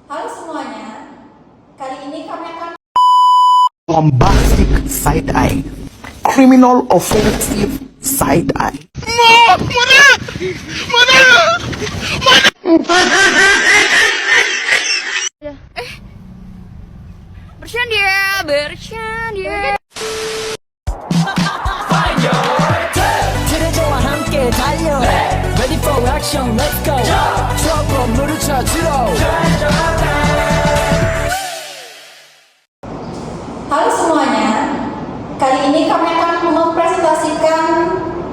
Halo semuanya, kali ini kami akan bombastic side eye, criminal offensive side eye. bercanda. 그대와 함께 달려 Ready for action, let's go 조금 물을 찾으러 Halo semuanya, kali ini kami akan mempresentasikan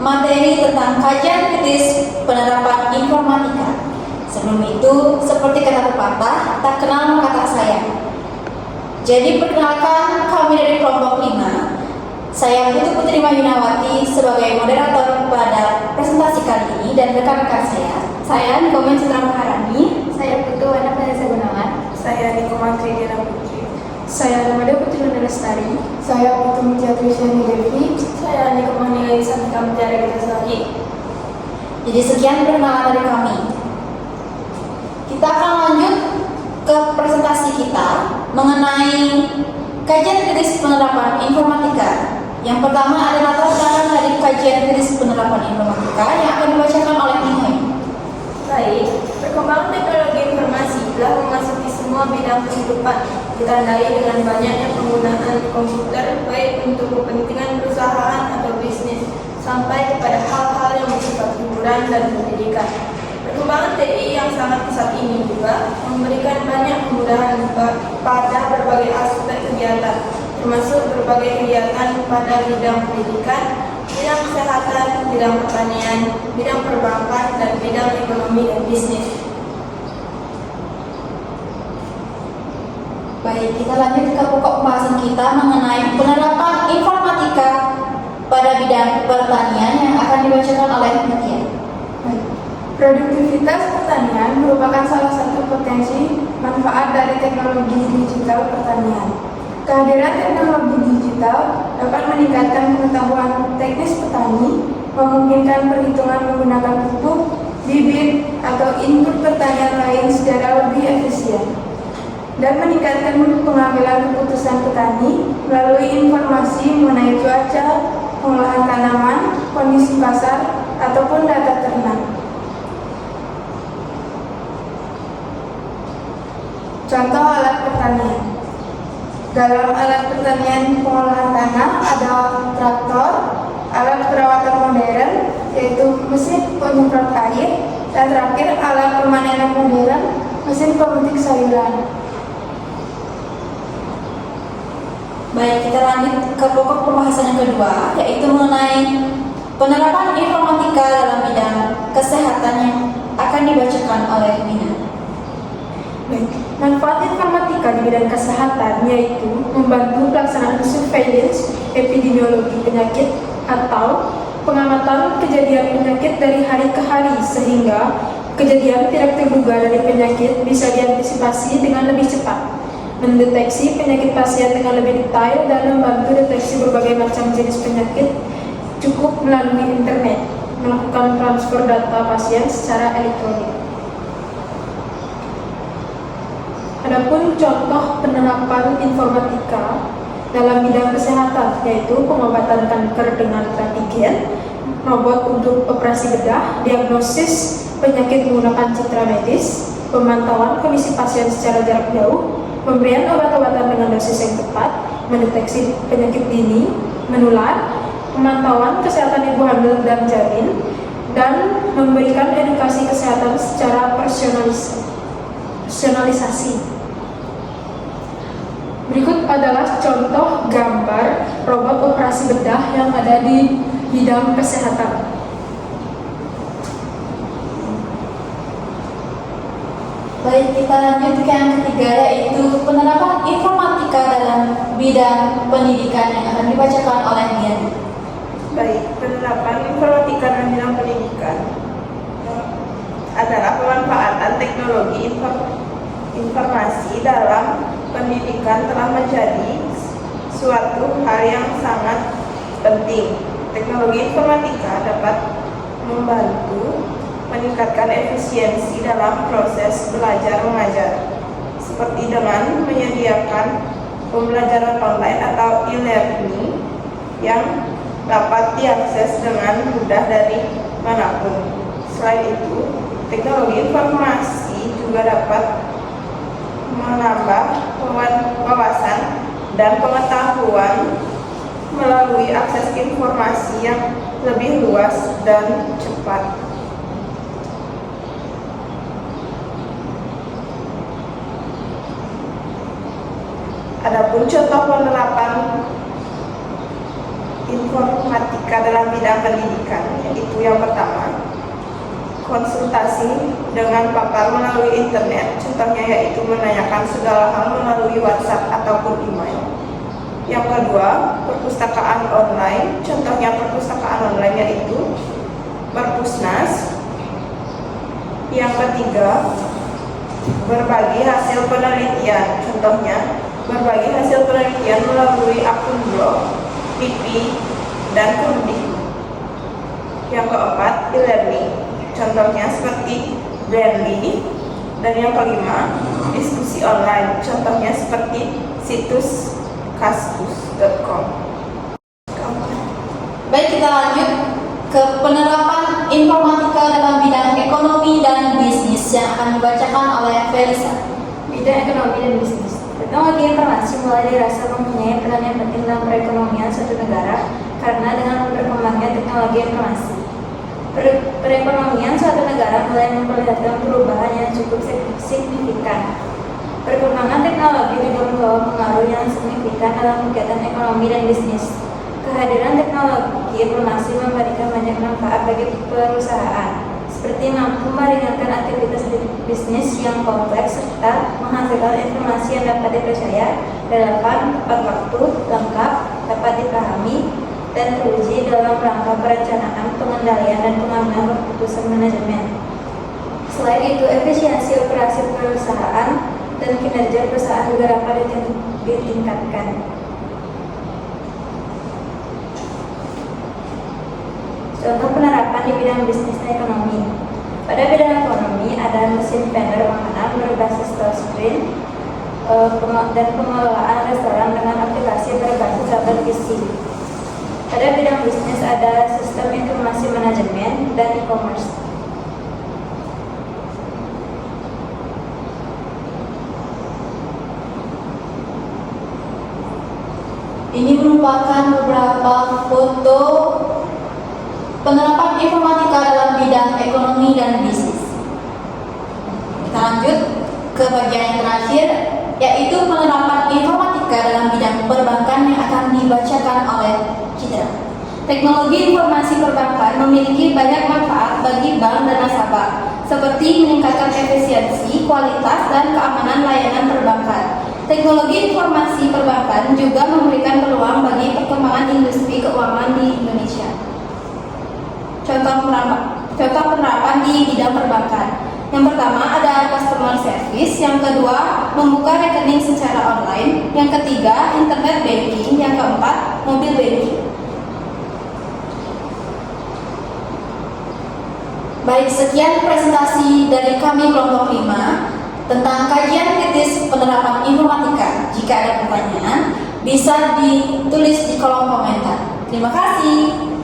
materi tentang kajian kritis penerapan informatika. Sebelum itu, seperti kata pepatah, tak kenal maka tak sayang. Jadi perkenalkan, kami dari kelompok 5. Saya Putu Putri Mayunawati sebagai moderator pada presentasi kali ini dan rekan-rekan saya Nikomen Citra Maharani, Saya Putu Wana Vanessa Gunawan. Saya Niko Tridiana Putri. Saya Ramada Putri Lestari. Saya Putu Mutia Trisyani Devi. Saya Niko Manila Santika Mutiara Gitasari. Jadi sekian perkenalan dari kami. Kita akan lanjut ke presentasi kita mengenai kajian kritis penerapan informatika. Yang pertama adalah latar belakang dari kajian kritis penerapan informatika yang akan dibacakan oleh Nihoi. Baik, perkembangan teknologi informasi telah memasuki semua bidang kehidupan, ditandai dengan banyaknya penggunaan komputer baik untuk kepentingan perusahaan atau bisnis, sampai kepada hal-hal yang bersifat hiburan dan pendidikan. Perkembangan TI yang sangat pesat ini juga memberikan banyak kemudahan pada berbagai aspek kegiatan, termasuk berbagai kegiatan pada bidang pendidikan, bidang kesehatan, bidang pertanian, bidang perbankan, dan bidang ekonomi dan bisnis. Baik, kita lanjut ke pokok pembahasan kita mengenai penerapan informatika pada bidang pertanian yang akan dibacakan oleh Natia. Produktivitas pertanian merupakan salah satu potensi manfaat dari teknologi digital pertanian. Kehadiran teknologi digital dapat meningkatkan pengetahuan teknis petani, memungkinkan perhitungan menggunakan pupuk, bibit, atau input pertanian lain secara lebih efisien, dan meningkatkan pengambilan keputusan petani melalui informasi mengenai cuaca, pengolahan tanaman, kondisi pasar, ataupun data ternak. Contoh alat pertanian. Dalam alat pertanian pengolahan tanah ada traktor, alat perawatan modern yaitu mesin penyemprot air, dan terakhir alat pemanenan modern, mesin pemetik sayuran. Baik, kita lanjut ke pokok pembahasan yang kedua, yaitu mengenai penerapan informatika dalam bidang kesehatan yang akan dibacakan oleh Mina. Baik. Manfaat informatika di bidang kesehatan yaitu membantu pelaksanaan surveillance epidemiologi penyakit atau pengamatan kejadian penyakit dari hari ke hari sehingga kejadian tidak terduga dari penyakit bisa diantisipasi dengan lebih cepat, mendeteksi penyakit pasien dengan lebih detail, dan membantu deteksi berbagai macam jenis penyakit cukup melalui internet, melakukan transfer data pasien secara elektronik. Adapun contoh penerapan informatika dalam bidang kesehatan yaitu pengobatan kanker dengan antigen, robot untuk operasi bedah, diagnosis penyakit menggunakan citra medis, pemantauan kondisi pasien secara jarak jauh, pemberian obat-obatan dengan dosis yang tepat, mendeteksi penyakit dini, menular, pemantauan kesehatan ibu hamil dan janin, dan memberikan edukasi kesehatan secara personalisasi. Berikut adalah contoh gambar robot operasi bedah yang ada di bidang kesehatan. Baik, kita lanjut ke yang ketiga, yaitu penerapan informatika dalam bidang pendidikan yang akan dibacakan oleh Dian. Baik, penerapan informatika dalam bidang pendidikan adalah pemanfaatan teknologi informasi dalam pendidikan telah menjadi suatu hal yang sangat penting. Teknologi informatika dapat membantu meningkatkan efisiensi dalam proses belajar mengajar, seperti dengan menyediakan pembelajaran online atau e-learning yang dapat diakses dengan mudah dari manapun. Selain itu, teknologi informasi juga dapat menambah wawasan dan pengetahuan melalui akses informasi yang lebih luas dan cepat. Adapun contoh penerapan informatika dalam bidang pendidikan, yaitu yang pertama, konsultasi dengan pakar melalui internet, contohnya yaitu menanyakan segala hal melalui WhatsApp ataupun email. Yang kedua, perpustakaan online, contohnya perpustakaan online yaitu Perpusnas. Yang ketiga, berbagi hasil penelitian, contohnya berbagi hasil penelitian melalui akun blog, TV, dan Kemdikbud. Yang keempat, e-learning, contohnya seperti Brainly. Dan yang kelima, diskusi online, contohnya seperti situs kaskus.com. Baik, kita lanjut ke penerapan informatika dalam bidang ekonomi dan bisnis yang akan dibacakan oleh Felisa. Bidang ekonomi dan bisnis. Teknologi informasi mulai dirasa mempunyai peran yang penting dalam perekonomian suatu negara karena dengan berkembangnya teknologi informasi, perekonomian suatu negara mulai memperlihatkan perubahan yang cukup signifikan. Perkembangan teknologi juga membawa pengaruh yang signifikan dalam kegiatan ekonomi dan bisnis. Kehadiran teknologi informasi memberikan banyak manfaat bagi perusahaan, seperti mampu meringankan aktivitas bisnis yang kompleks serta menghasilkan informasi yang dapat dipercaya, relevan, tepat waktu, lengkap, dapat dipahami, dan teruji dalam rangka perencanaan, pengendalian, dan pengambilan keputusan manajemen. Selain itu, efisiensi operasi perusahaan dan kinerja perusahaan juga dapat ditingkatkan. Contoh penerapan di bidang bisnis dan ekonomi. Pada bidang ekonomi ada mesin vendor makanan berbasis touchscreen dan pengelolaan restoran dengan aplikasi berbasis tablet PC. Pada bidang bisnis ada sistem informasi manajemen dan e-commerce. Ini merupakan beberapa foto penerapan informatika dalam bidang ekonomi dan bisnis. Kita lanjut ke bagian yang terakhir, yaitu penerapan informatika dalam bidang perbankan yang akan dibacakan oleh Citra. Teknologi informasi perbankan memiliki banyak manfaat bagi bank dan nasabah, seperti meningkatkan efisiensi, kualitas, dan keamanan layanan perbankan. Teknologi informasi perbankan juga memberikan peluang bagi perkembangan industri keuangan di Indonesia. Contoh penerapan di bidang perbankan. Yang pertama ada customer service, yang kedua membuka rekening secara online, yang ketiga internet banking, yang keempat mobil banking. Baik, sekian presentasi dari kami kelompok 5 tentang kajian kritis penerapan informatika. Jika ada pertanyaan, bisa ditulis di kolom komentar. Terima kasih.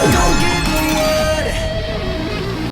Don't give